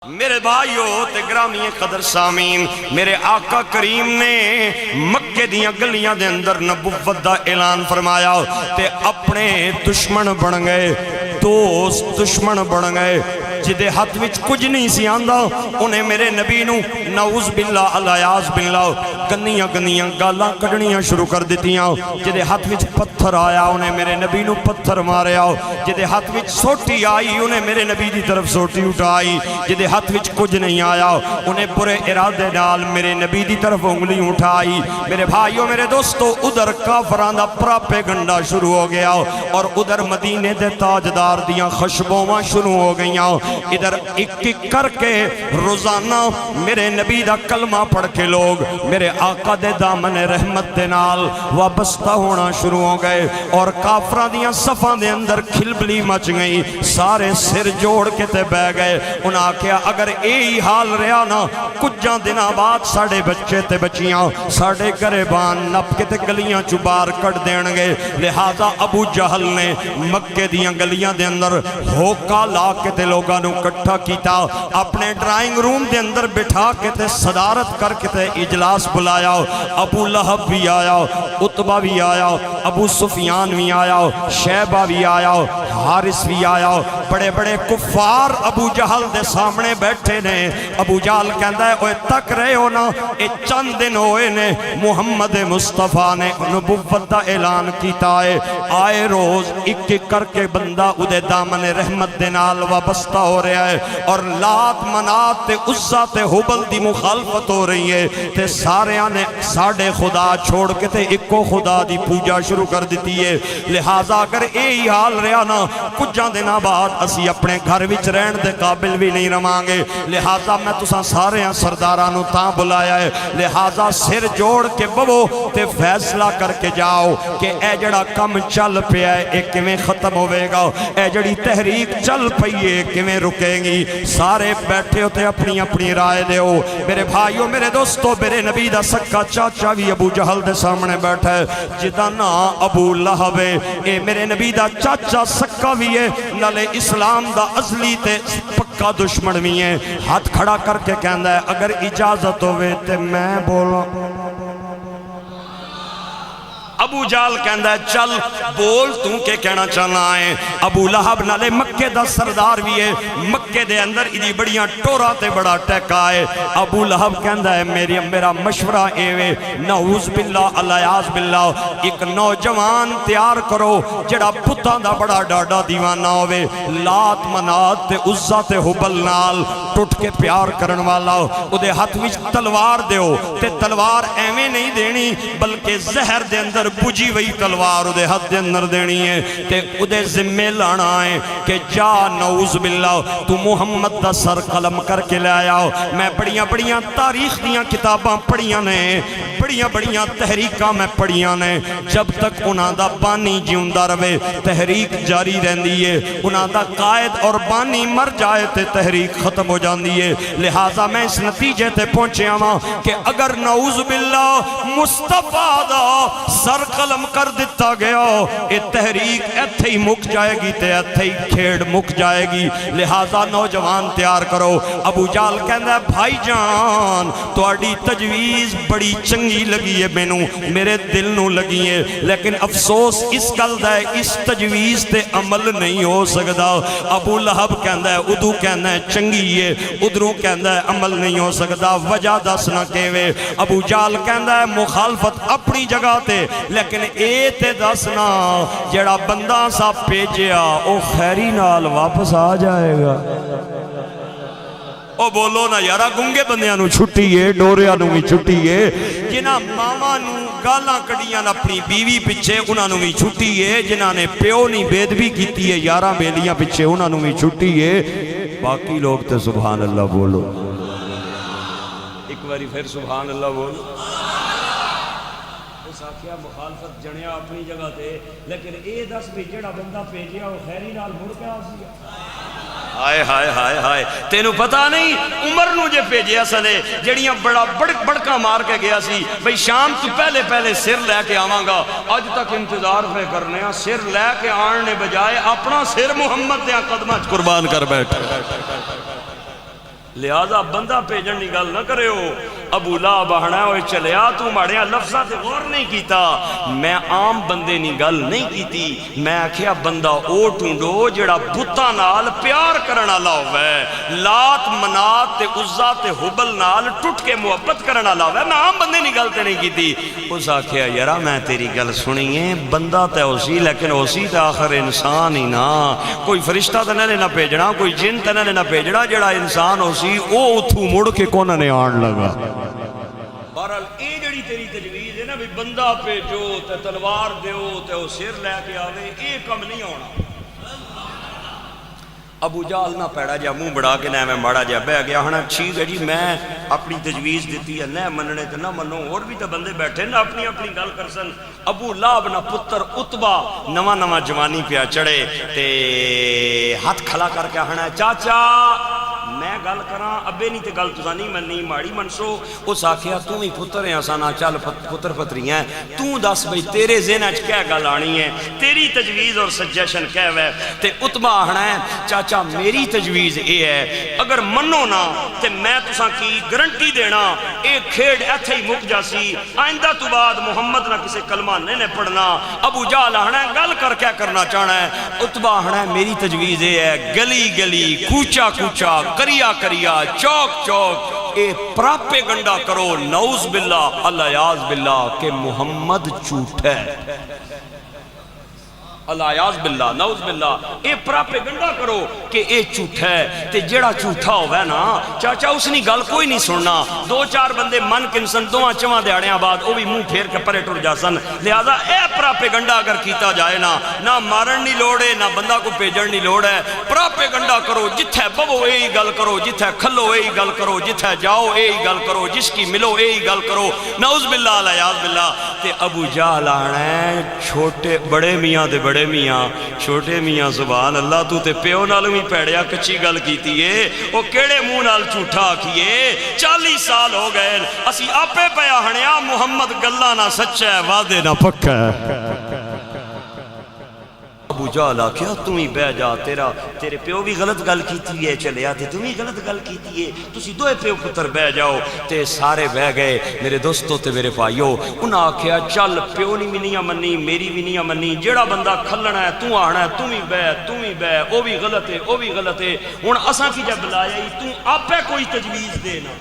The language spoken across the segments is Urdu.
میرے بھائیو تے گرامی قدر سامین، میرے آقا کریم نے مکے دیاں گلیاں دے اندر نبوت دا اعلان فرمایا تے اپنے دشمن بن گئے، دوست دشمن بن گئے، جدے ہاتھ وچ کچھ نہیں سی آندا انہیں میرے نبی نو نعوذ باللہ الیاذ باللہ گنیاں گنیاں گالاں کڈنیاں شروع کر دیتیاں۔ جدے ہاتھ وچ پتھر آیا انہیں میرے نبی نو پتھر ماریا، جدے ہاتھ وچ سوٹی آئی انہیں میرے نبی دی طرف سوٹی اٹھائی، جدے ہاتھ وچ کچھ نہیں آیا انہیں برے ارادے نال میرے نبی دی طرف انگلی اٹھائی۔ میرے بھائیوں میرے دوستو، ادھر کافران دا پراپے گنڈا شروع ہو گیا اور ادھر مدینے دے تاجدار دیاں خشبوواں شروع ہو گئیاں۔ ادھر ایک ایک کر کے روزانہ میرے نبی دا کلمہ پڑھ کے لوگ میرے آقا دے دامن رحمت دے نال وابستہ ہونا شروع ہو گئے اور کافران دیاں صفاں دے اندر کھلبلی مچ گئی، سارے سر جوڑ کے تے بہ گئے۔ انہاں کیا اگر یہی حال رہا نا کچھاں دنوں بعد ساڑے بچے تے بچیاں ساڑے گریبان نپ کے تے گلیاں چبار کٹ دین گے۔ لہذا ابو جہل نے مکے دیاں گلیاں دے اندر ہوکا لا کے تے لوگاں نو کٹھا کیتا، اپنے ڈرائنگ روم دے اندر بٹھا کے تے صدارت کر کے تے اجلاس بلایا۔ ابو لہب بھی آیا، عتبہ بھی آیا، ابو سفیان بھی آیا، شیبہ بھی آیا، حارث بھی آیا، بڑے بڑے کفار ابو جہل دے سامنے بیٹھے نے۔ ابو جہل کہندا ہے اوے تک رہے ہو نا، اے چند دن ہوئے نے محمد مصطفیٰ نے نبوت دا اعلان کیتا ہے، آئے روز ایک ایک کر کے بندہ ادھے دامن رحمت دے نال وابستہ ہو رہا ہے اور لات منات تے عزہ تے حبل دی مخالفت ہو رہی ہے تے ساریاں نے ساڑھے خدا چھوڑ کے تے ایکو خدا دی پوجا شروع کر دیتی ہے۔ لہٰذا اگر یہی حال رہا نا کچھاں دنوں بعد اسی اپنے گھر وچ رہن دے قابل بھی نہیں رہاں گے۔ لہٰذا میں تساں سارے سرداراں تاں بلایا ہے، لہٰذا سر جوڑ کے بوو تے فیصلہ کر کے جاؤ کہ اے جڑا کم چل پیا ہے اے کمیں ختم ہوئے گا، اے جڑی تحریک چل پئیے کمیں رکیں گی۔ سارے بیٹھے ہوتے اپنی اپنی رائے دے ہو۔ میرے بھائیوں میرے دوستو، میرے نبی دا سکا چاچا بھی ابو جہل دے سامنے بیٹھا ہے، جدا نا ابو لہب ہے، اے میرے نبی دا چاچا سکا بھی ہے، نالے اسلام دا ازلی تے پکا دشمن بھی ہے۔ ہاتھ کھڑا کر کے کہندا ہے اگر اجازت ہوئے تے میں بولا۔ ابو جال کہندا ہے چل بول تو کہ کہنا چاہنا ہے۔ ابو لہب نالے مکے دا سردار بھی ہے، مکے دے اندر ادھی بڑیاں ٹورا تے بڑا ٹیکا ہے۔ ابو لہب کہندا ہے میرا مشورہ ایوے نعوذ باللہ الیاذ باللہ ایک نوجوان تیار کرو جڑا پتاں دا بڑا ڈاڈا دیوانہ ہوئے، لات منات تے عزہ تے حبل نال ٹوٹ کے پیار کرن والا، ادھے ہاتھ وچ تلوار دیو تے تلوار ایویں نہیں دینی بلکہ زہر دے اندر بجی وہی تلوار ادھے حد دے اندر دینی ہے تے ادھے ذمہ لانا ہے کہ جا نعوذ باللہ تو محمد دا سر قلم کر کے لے آیا۔ میں بڑیاں بڑیاں تاریخ دیاں کتاباں پڑھیاں نے، بڑیاں بڑیاں تحریکاں میں پڑھیاں نے، جب تک انہاں دا بانی جیوندہ روے تحریک جاری رہندی ہے، انہاں دا قائد اور بانی مر جائے تے تحریک ختم ہو جاندی ہے۔ لہٰذا میں اس نتیجے تے پہنچے ہاں کہ اگر نعوذ باللہ مصطفیٰ دا سر قلم کر دیتا گیا اے تحریک ایتھے ہی مک جائے گی تے ایتھے ہی کھیڑ مک جائے گی۔ لہٰذا نوجوان تیار کرو۔ ابو جال کہندا ہے بھائی جان تواڈی تجویز بڑی چنگی لگی ہے، مینوں میرے دل نو لگی ہے، لیکن افسوس اس گل دا ہے اس تجویز تے عمل نہیں ہو سکدا۔ ابو لہب کہندا ہے ادھو کہندا ہے چنگی ہے، ادھروں کہندا ہے عمل نہیں ہو سکدا، وجہ دسنا کیویں۔ ابو جال کہندا ہے مخالفت اپنی جگہ تے، لیکن اے تے دسنا جڑا بندہ سا پیجیا او خیری نال واپس آ جائے گا۔ او بولو نا یارا، گنگے بندیاں نو چھٹی ہے، ڈوریاں نو بھی چھٹی ہے، جنہاں ماما نو گالاں کڑیاں اپنی بیوی پچھے انہاں نو بھی چھٹی ہے، جنہاں نے پیو نہیں بیدبی کیتی ہے 11 بیلیاں پچھے انہاں نو بھی چھٹی ہے۔ باقی لوگ تے سبحان اللہ بولو، ایک باری پھر سبحان اللہ بولو۔ ساکھیا مخالفت جنیا اپنی جگہ تے، لیکن اے دس بھی جڑا بندہ پیجیا وہ خیری نال مڑ کے آسی ہائے ہائے ہائے ہائے تینو پتہ نہیں عمر نو جے پیجیا سنے جڑیاں بڑا بڑکا مار کے گیا سی بھئی شام تو پہلے سر لے کے آواں گا، آج تک انتظار پہ کرنے ہیں، سر لے کے آنے بجائے اپنا سر محمد دیا قدمہ قربان کر بیٹھ۔ لہذا بندہ بھیجن کی گل نہ کرے ہو ابو لہب آخنا ہوئے چلیا تو ماڑیاں لفظاں تے غور نہیں کیتا میں عام بندے نی گل نہیں کیتی میں آکھیا بندہ او ٹونڈو جڑا بتاں نال پیار کرن والا ہوے لات منات تے عزا تے حبل نال ٹٹ کے محبت کرن والا ہوے میں عام بندے نی گل تے نہیں کیتی اس آکھیا یارا میں تیری گل سنی ہے بندہ تے اسی لیکن اسی تے آخر انسان ہی نا کوئی فرشتہ تے نہ لینا بھیجنا کوئی جن تے نہ لینا بھیجنا جڑا انسان اسی او اتھو مڑ کے کون نے آن لگا بہرحال اے جڑی تیری تجویز ہے نا بھی بندہ بھیجو تے تلوار دیو تے او سر لے کے آوے اے کم نہیں ہونا ابو جہل نہ پیڑا جا منہ بڑا کے نہ میں ماڑا جا بہ گیا ہنا ٹھیک ہے جی میں اپنی تجویز دیتی ہے نہ مننے تے نہ منو اور بھی تو بندے بیٹھے نہ اپنی اپنی گل کرسن ابو لہب نہ پتر عتبہ نواں نواں جوانی پیا چڑھے تے ہاتھ کھلا کر کے ہنا چاچا میں گل کراں ابے نہیں تے گل تساں نہیں مننی ماڑی منسو اس آکھیا تو ہی پتر ہے اساں نہ چل پتر پتری ہیں تو دس بھئی تیرے ذہن وچ کیا گل آنی ہے تیری تجویز اور سجیشن کیا ہے تے عتبہ آخنا ہے چاچا میری تجویز اے ہے اگر منو نا تے میں تساں کی گارنٹی دینا اے کھیڑ ایتھے ہی مک جاسی آئندہ تو بعد محمد نہ کسے کلمہ نہیں پڑھنا ابو جہل آخنا ہے گل کر کیا کرنا چاہنا ہے عتبہ آخنا ہے میری تجویز اے ہے گلی گلی کوچا کوچا کریا کریا چوک چوک اے پراپے گنڈا کرو نعوذ باللہ اللہ یاز باللہ کہ محمد جھوٹ ہے اللہ یاز باللہ نعوذ باللہ اے پراپے گنڈا کرو کہ اے جھوٹ ہے تے جیڑا جھوٹا ہوئے نا چاچا اس نے گل کوئی نہیں سننا دو چار بندے من کنسن دوہاں چواں دیاڑیاں بعد وہ بھی منہ پھیر کے پرے ٹر جاسن لہذا اے پراپے گنڈا اگر کیتا جائے نا نہ مارن نہیں لوڑ ہے نہ بندہ کو پیجن نہیں لوڑ ہے پراپے گنڈا کرو جتھے ببو اے ہی گل کرو جتھے کھلو اے ہی گل کرو جتھے جاؤ اے ہی گل کرو جس کی ملو اے ہی گل کرو نعوذ باللہ اللہ یاز باللہ تے ابو جہل آنا ہے چھوٹے بڑے میاں دے بڑے میاں چھوٹے میاں سبحان اللہ تو تے پیو نال بھی پیڑیا کچی گل کیتی ہے او کیڑے منہ نال جھوٹا کیے 40 سال ہو گئے اسی آپے پیا ہنیا محمد گلاں نہ سچا ہے وعدے نہ پکا ہے ابو جہل آکھیا تم ہی بہ جا تیرے پیو بھی غلط گل کیتی ہے چلے آتے تم ہی غلط گل کیتی ہے تسی دوئے پیو پتر بہ جاؤ تے سارے بہ گئے میرے دوستوں تے میرے بھائیو انہاں آکھیا چل پیو نہیں منیاں منی میری بھی نہیں منی جیڑا بندہ کھلنا ہے تو آنا ہے تم ہی بہ او بھی غلط ہے او بھی غلط ہے ہن اساں کی جب بلایا ہی تو آپے کوئی تجویز دینا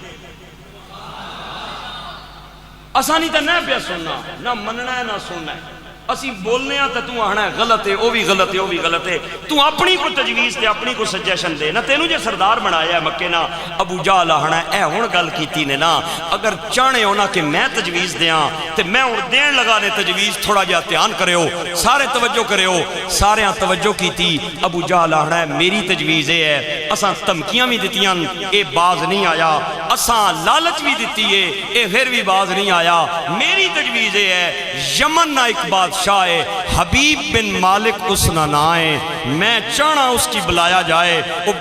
اساں نہیں تے نہ پیا سننا نہ مننا ہے نہ سننا ہے اسی بولنے ہیں تو آنا ہے غلط ہے وہ بھی غلط ہے وہ بھی غلط ہے تو اپنی کو تجویز تے اپنی کو سجیشن دے نا تینوں جے سردار بنایا ہے مکے نا ابو جہل آنا ہے اے ہون گل کیتی نے نا اگر چاہنے ہونا کہ میں تجویز دیاں تے میں ہون دین لگانے تجویز تھوڑا جا دھیان کرے ہو سارے توجہ کرے ہو سارے توجہ کیتی ابو جہل آنا ہے میری تجویز ہے اساں تمکیاں بھی دیتیاں اے باز نہیں آیا اساں لالچ بھی دیتی ہے اے پھر بھی باز نہیں آیا میری تجویز ہے یمن نہ ایک بادشاہ حبیب بن مالک اس نہ نائیں میں چاہنا اس کی بلایا جائے وہ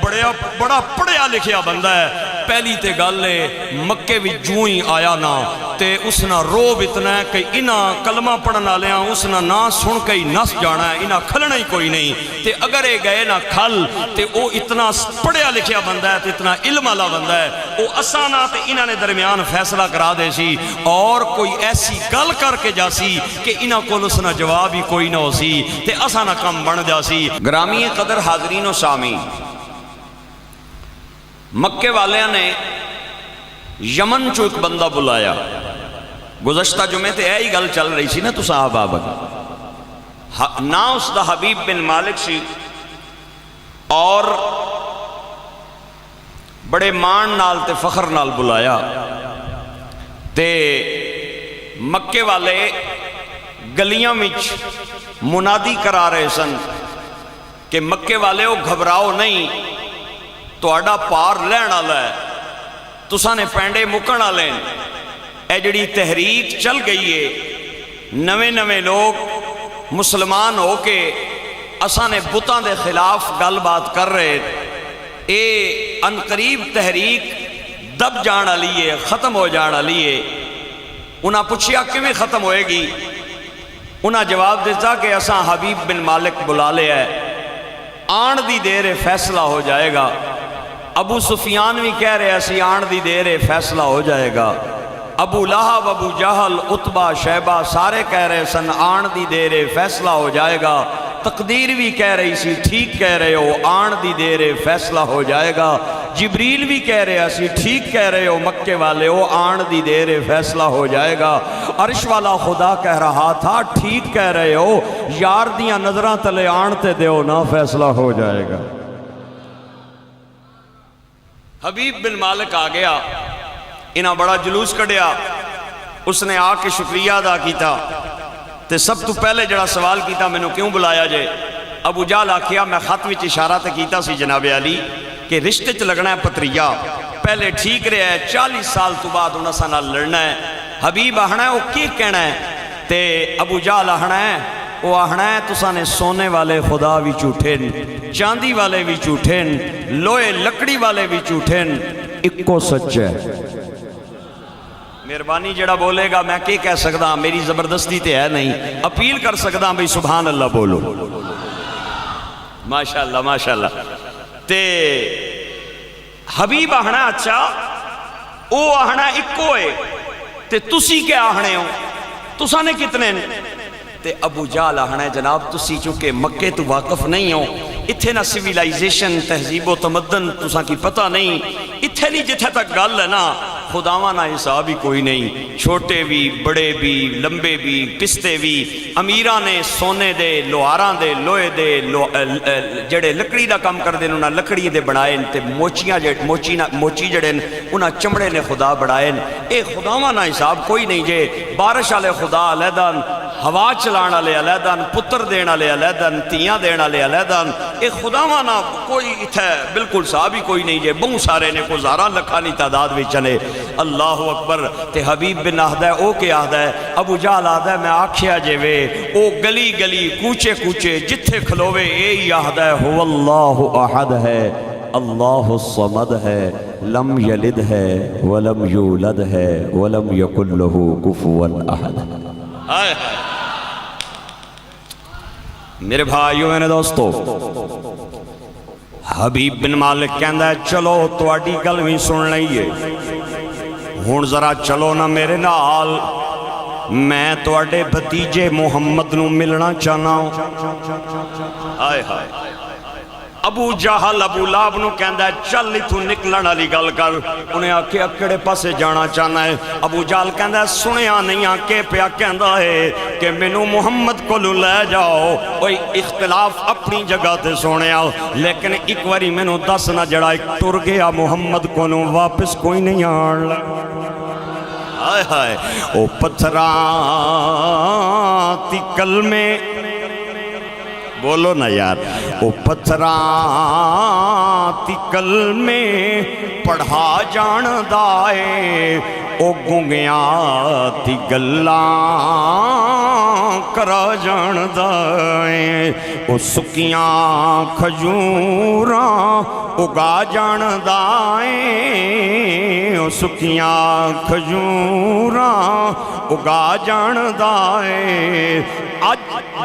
بڑا پڑھیا لکھیا بندہ ہے پہلی تے گل ہے مکے بھی جوں ہی آیا نا تے اس نہ روب اتنا ہے کہ انہاں کلمہ پڑھنا لیاں اس نہ سن کے ہی نس جانا ہے انہاں کھلنا ہی کوئی نہیں تے اگر اے گئے نہ کھل تے وہ اتنا پڑھیا لکھیا بندہ ہے تے اتنا علم والا بندہ ہے وہ اسانا تے انہاں نے درمیان فیصلہ کرا دے سی اور کوئی ایسی گل کر کے جاسی کہ انہاں کو اس نہ جواب ہی کوئی نہ ہو سی تے اسانا کم بن جاسی گرامی قدر حاضرین و سامعین مکے والیاں نے یمن چو ایک بندہ بلایا گزشتہ جمعے تے ایہی گل چل رہی سی نا تو صاحب آباد نا اس دا حبیب بن مالک سی اور بڑے مان نال تے فخر نال بلایا تے مکے والے گلیاں وچ منادی کرا رہے سن کہ مکے والے ہو گھبراؤ نہیں تہاڈا پار لین والا ہے تساں نے پینڈے مکن والے اے جڑی تحریک چل گئی ہے نویں نویں لوگ مسلمان ہو کے اساں نے بتاں دے خلاف گل بات کر رہے اے ان قریب تحریک دب جان والی ہے ختم ہو جان والی ہے انہاں پوچھیا کیویں ختم ہوئے گی انہاں جواب دیتا کہ اساں حبیب بن مالک بلا لے ہے آن دی دیر فیصلہ ہو جائے گا ابو سفیان بھی کہہ رہے اسی آن دی دیر ہے فیصلہ ہو جائے گا، ابو لہب، ابو جہل، عتبہ، شیبہ سارے کہہ رہے سن آن دی دیر ہے فیصلہ ہو جائے گا، تقدیر بھی کہہ رہی سی ٹھیک کہہ رہے ہو آن دی دیر ہے فیصلہ ہو جائے گا، جبریل بھی کہہ رہے اسی ٹھیک کہہ رہے ہو مکے والے ہو آن دی دیر ہے فیصلہ ہو جائے گا، عرش والا خدا کہہ رہا تھا ٹھیک کہہ رہے ہو یار دیاں نظراں تلے آن تے دیو نا فیصلہ ہو جائے گا۔ حبیب بن مالک آ گیا، انہاں بڑا جلوس کڑیا، اس نے آ کے شکریہ ادا کیتا تے سب تو پہلے جڑا سوال کیتا میں نے کیوں بلایا جے؟ ابو جہل آکھیا میں خط وچ اشارہ تے کیتا سی جناب علی کہ رشتے چ لگنا ہے پتریا، پہلے ٹھیک رہا ہے 40 سال تو بعد انہاں سا نال لڑنا ہے، حبیب آہنا ہے وہ کی کہنا ہے؟ تے ابو جہل آہنا ہے وہ آہنا ہے تساں نے سونے والے خدا بھی جھوٹے چاندی والے بھی جھوٹے لوہے لکڑی والے بھی جھوٹے اکو سچ ہے۔ مہربانی جڑا بولے گا میں کی کہہ سکتا، میری زبردستی تے ہے نہیں، اپیل کر سکتا بھئی سبحان اللہ بولو، ماشاءاللہ ماشاءاللہ۔ تے حبیب آہنا اچھا او آہنا اکو ہے تے تسی کیا آہنے ہو، تساں نے کتنے نے؟ تے ابو جہل آہنا ہے جناب تسی چونکہ مکے تو واقف نہیں ہو، اتھے نہ سیویلائزیشن تہذیب و تمدن تساں کی پتہ نہیں، اتھے نہیں جتھے تک گل ہے نا خداواں نہ حساب ہی کوئی نہیں، چھوٹے بھی بڑے بھی لمبے بھی پستے بھی، امیراں نے سونے دے لوہاراں دے لوہے دے جڑے لکڑی دا کام کر دے انہاں لکڑی دے بنائے تے موچی جڑے انہاں چمڑے نے خدا بنائے، اے خداواں نہ حساب کوئی نہیں جے، بارش والے خدا علیحدہ، ہوا چلان والے علیحدہ، پتر دین والے علیحدہ، تیاں دین والے علیحدہ، اے خداواں نہ کوئی اتھے بالکل صاحب ہی کوئی نہیں جے، بہت سارے نے کو ہزاراں لکھانی تعداد وچ نے، اللہ اکبر۔ تے حبیب بن آہدہ ہے او کے آہدہ ہے ابو جہل آہدہ ہے میں آکھیا جے وے او گلی گلی کوچے کوچے جتھے کھلوے اے ہی آہدہ ہے هو اللہ احد ہے، اللہ الصمد ہے، لم یلد ہے ولم یولد ہے ولم یکن لہ کفوا احد۔ میرے بھائیوں میرے دوستو، حبیب بن مالک کہندا ہے چلو تواڈی گل وی سن لئیے، ہن ذرا چلو نا میرے نال، میں تواڈے بھتیجے محمد نو ملنا چاہنا ہوں۔ ہائے ہائے، ابو جہل ابو لہب نو کہندا ہے چل اتھوں نکلن والی گل کر، انہیں آکھیا کیڑے پاسے جانا چاہنا ہے؟ ابو جہل کہندا ہے سنیا نہیں آکے پیا کہندا ہے کہ مینوں محمد کو لے جاؤ، اوئی اختلاف اپنی جگہ تے سونیا، لیکن ایک واری مینوں دس نہ جڑا ایک ٹر گیا محمد کو نو واپس کوئی نہیں آن لگا۔ ہائے ہائے، او پتھراں تی کلمے بولو نا یار، او پتھراں تی کلمے پڑھا جان دائے، او گنگیاں تی گلاں کرا جان دائے، او سکیاں کھجوراں اگا جان دائے، او سکیاں کھجوراں اگا جان دائے۔ آج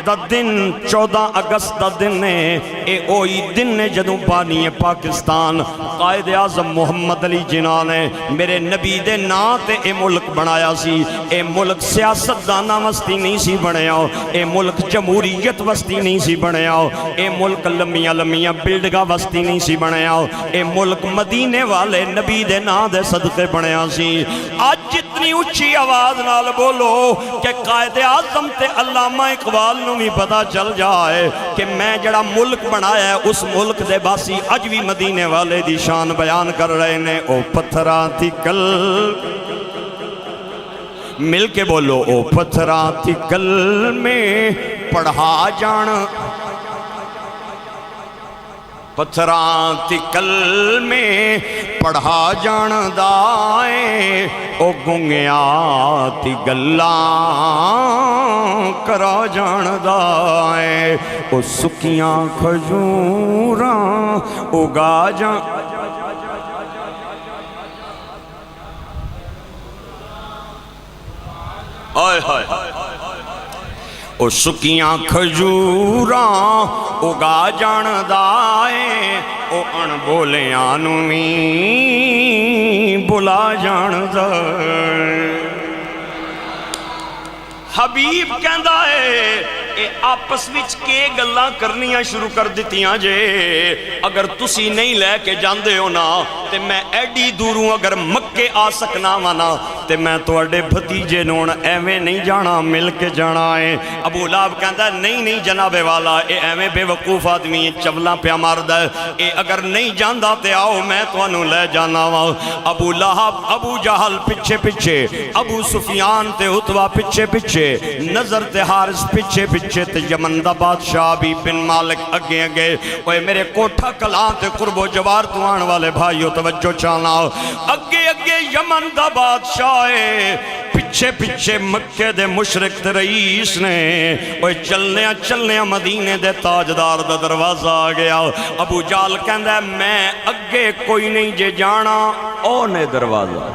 دا دن 14 اگست دا دن ہے، اے اوئی دن نے جدوں بانی پاکستان قائد اعظم محمد علی جناح نے میرے نبی دے نا تے اے ملک بنایا سی۔ اے ملک سیاست دانا وستی نہیں سی بنیا، اے ملک جمہوریت وستی نہیں سی بنیا، اے ملک لمیاں لمیاں بلڈگا وستی نہیں سی بنیا، اے ملک مدینے والے نبی دے نا دے صدقے بنیا سی۔ آج جتنی اچھی آواز نال بولو کہ قائد اعظم تے علامہ اقبال نو بھی پتا چل جائے کہ میں جڑا ملک بنایا ہے اس ملک دے باسی اج بھی مدینے والے دی شان بیان کر رہے نے۔ او پتھراں تھی کل مل کے بولو، او پتھراں تھی کل میں پڑھا جان، پتھراں تی کل میں پڑھا جان دائے، او گنگیاں تی گلاں کرا جان دائے، او سکیاں کھجوراں اگا جان۔ آئے ہائے، او سکیاں کھجوراں اگا جان دائے، او ان بولیاں نو وی بلا جاندا حبیب کہندا ہے اے آپس وچ کے گلاں کرنیاں شروع کر دتیاں جے اگر تسی نہیں لے کے جاندے ہو نا تے میں ایڈی دوروں اگر مکے آ سکنا وانا تے میں تواڈے بھتیجے نون ایویں نہیں جانا مل کے جانا ہے ابو لہب کہندا نہیں جناب والا اے ایویں بے وقوف آدمی چولاں پیا ماردا اے اگر نہیں جاندا تے آؤ میں تانوں لے جانا وا ابو لہب ابو جہل پیچھے ابو سفیان تے عتبہ پیچھے نظر تے حارث پیچھے تے یمن دا بادشاہ بھی بن مالک اگے اوے میرے کوٹھا کلاں تے قرب و جوار تو آن والے بھائیو توجہ چانا اگے یمن دا بادشاہ ہے پیچھے مکے دے مشرک تے رئیس نے اوے چلنے مدینے دے تاجدار دا دروازہ آ گیا ابو جال کہندا ہے میں اگے کوئی نہیں جے جانا او نے دروازہ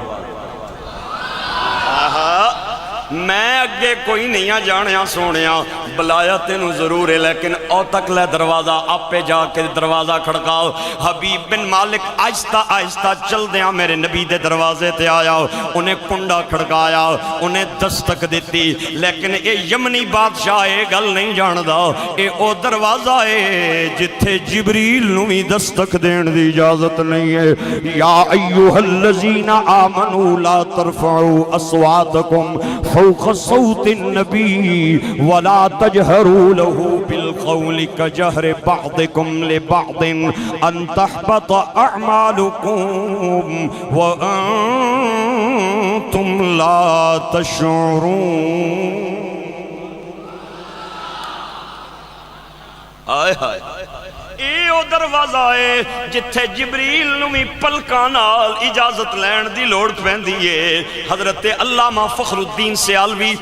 میں اگے کوئی نہیں جانیا سونیا بلایا تینوں ضرور ہے لیکن او تک لے دروازہ آپ پہ جا کے دروازہ کھڑکاؤ حبیب بن مالک آہستہ چل دیاں میرے نبی دے دروازے تے آیا انہیں کنڈا کھڑکایا انہیں دستک دیتی لیکن اے یمنی بادشاہ اے گل نہیں جاندہ اے او دروازہ اے جتھے جبریل نوی دستک دین دی اجازت نہیں ہے یا ایوہ الذین آمنوا لا ترفعوا اصواتکم فوق صوت النبی ولا تجہروا له بالقول كجهر بعضكم لبعض ان تحبط اعمالكم وانتم لا تشعرون آئے اے او دروازہ ہے جتھے جبریل نوی پلکاں نال اجازت لین دی لوڑ پیندی ہے حضرت علامہ فخر الدین سیالوی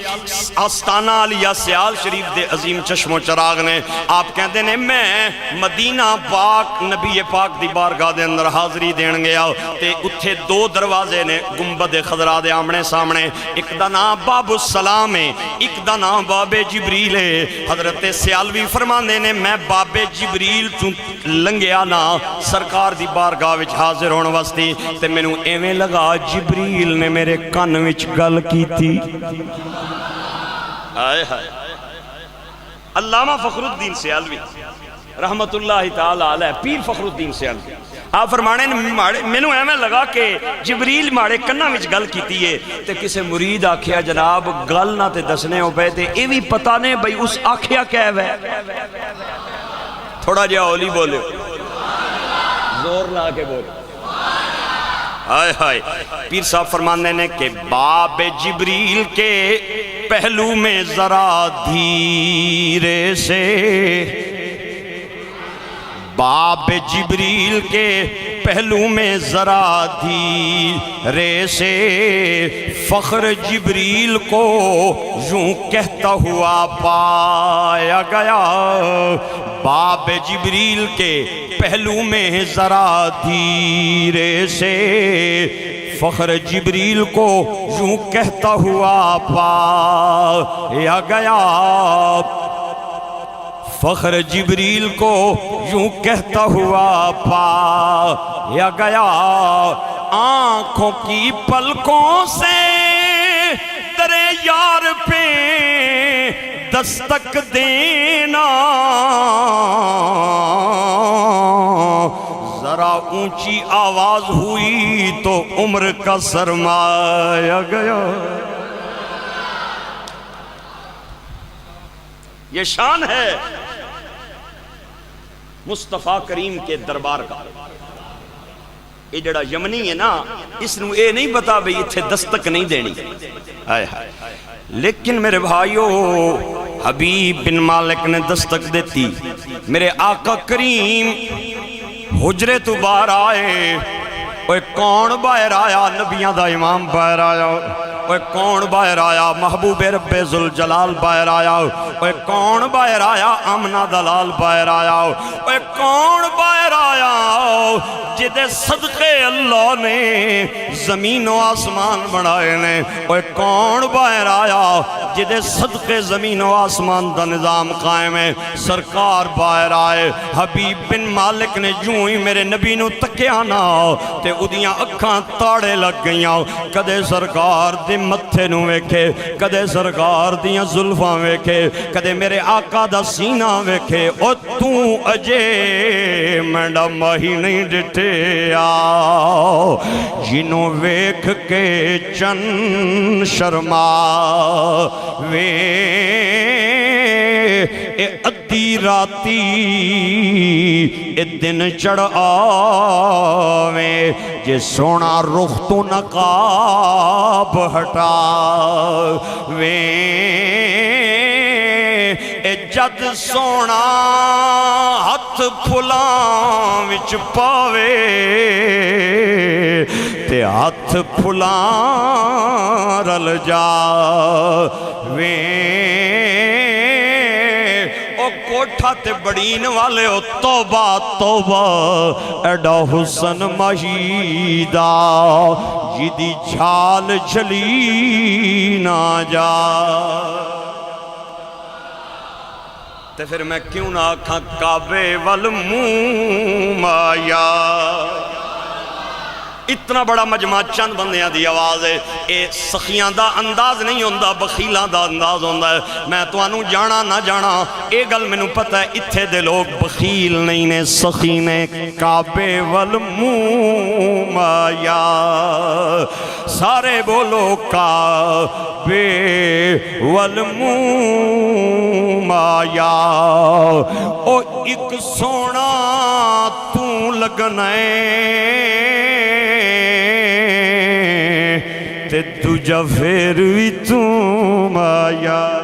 آستانہ علیہ سیال شریف دے عظیم چشم و چراغ نے آپ کہندے نے میں مدینہ پاک نبی پاک دی بارگاہ دے اندر حاضری دین گیا تے اتھے دو دروازے نے گنبد خضرا دے آمنے سامنے ایک دا نام باب السلام ہے ایک دا نام باب جبریل ہے حضرت سیالوی فرماندے نے میں باب جبریل تو لنگیا نا سرکار دی بارگاہ وچ حاضر ہون واسطے تے مینوں ایویں لگا جبریل نے میرے کان وچ گل کیتی آئے علامہ فخر الدین سیالوی رحمت اللہ تعالی علیہ پیر فخر الدین سیالوی آپ فرمانے مینوں ایویں لگا کہ جبریل ماڑے کناں وچ گل کیتی ہے تے کسے مرید آکھیا جناب گل نہ تے دسنے ہو پے تے اے وی پتہ نہیں بھئی اس آکھیا کیا ہے تھوڑا جہا اولی بولے زور لا کے بولے ہائے پیر صاحب فرمانے نے کہ باب جبریل کے پہلو میں ذرا دھیرے سے باب جبریل کے پہلو میں ذرا دھیرے سے فخر جبریل کو یوں کہتا ہوا پایا گیا باب جبریل کے پہلو میں ذرا دھیرے سے فخر جبریل کو یوں کہتا ہوا پایا گیا فخر جبریل کو یوں کہتا ہوا پایا گیا آنکھوں کی پلکوں سے در یار پہ دستک دینا ذرا اونچی آواز ہوئی تو عمر کا سرمایا گیا یہ شان ہے مصطفیٰ کریم کے دربار کا یہ جڑا یمنی ہے نا اس نو اے نہیں بتا بھئی اتھے دستک نہیں دینی لیکن میرے بھائیو حبیب بن مالک نے دستک دیتی میرے آقا کریم حجرے تو باہر آئے اوہ کون باہر آیا نبیان دا امام باہر آیا اوہ کون باہر آیا محبوب رب ذوالجلال باہر آیا اوہ کون باہر آیا آمنہ دلال باہر آیا اوہ کون باہر آیا جدے صدقے اللہ نے زمین و آسمان بنائے نے، اوہ کون باہر آیا جدے صدقے زمین و آسمان دا نظام قائم ہے؟ سرکار باہر آئے۔ حبیب بن مالک نے جوں ہی میرے نبی نو تکیا نہ تے اُدیاں اکھاں تاڑے لگ گئیاں، کدے سرکار دی متھے نو ویکھے، کدے سرکار دیاں زلفاں ویکھے، کدے میرے آقا دا سینہ ویکھے۔ او تو اجے مینڈا ماہی نہیں ڈٹے آؤ جنوں ویکھ کے چن شرما وے اے ادھی راتی اے دن چڑھ آویں جے سونا رخ تو نقاب ہٹا اے جد سونا ہتھ پھلاں وچ پاوے تے ہتھ پھلاں رل جاویں۔ او کوٹھا تے بڑین والے او توبہ توبہ ایڈا حسن مہیدہ جدی جھال جلی نہ جا۔ تے پھر میں کیوں نہ آکھاں کعبے والموں مایا۔ اتنا بڑا مجمع چند بندیاں دی آواز ہے، اے سخیاں دا انداز نہیں ہوندہ، بخیلاں دا انداز ہوندہ ہے۔ میں تو انہوں جانا نہ جانا اے گل میں نو پتہ ہے اتھے دے لوگ بخیل نہیں نے، سخی نے۔ کعبے والموں مایا، سارے بولو کعبے والموں مایا۔ او ایک سونا تو لگنے تے تجھا پھر بھی تم آیا۔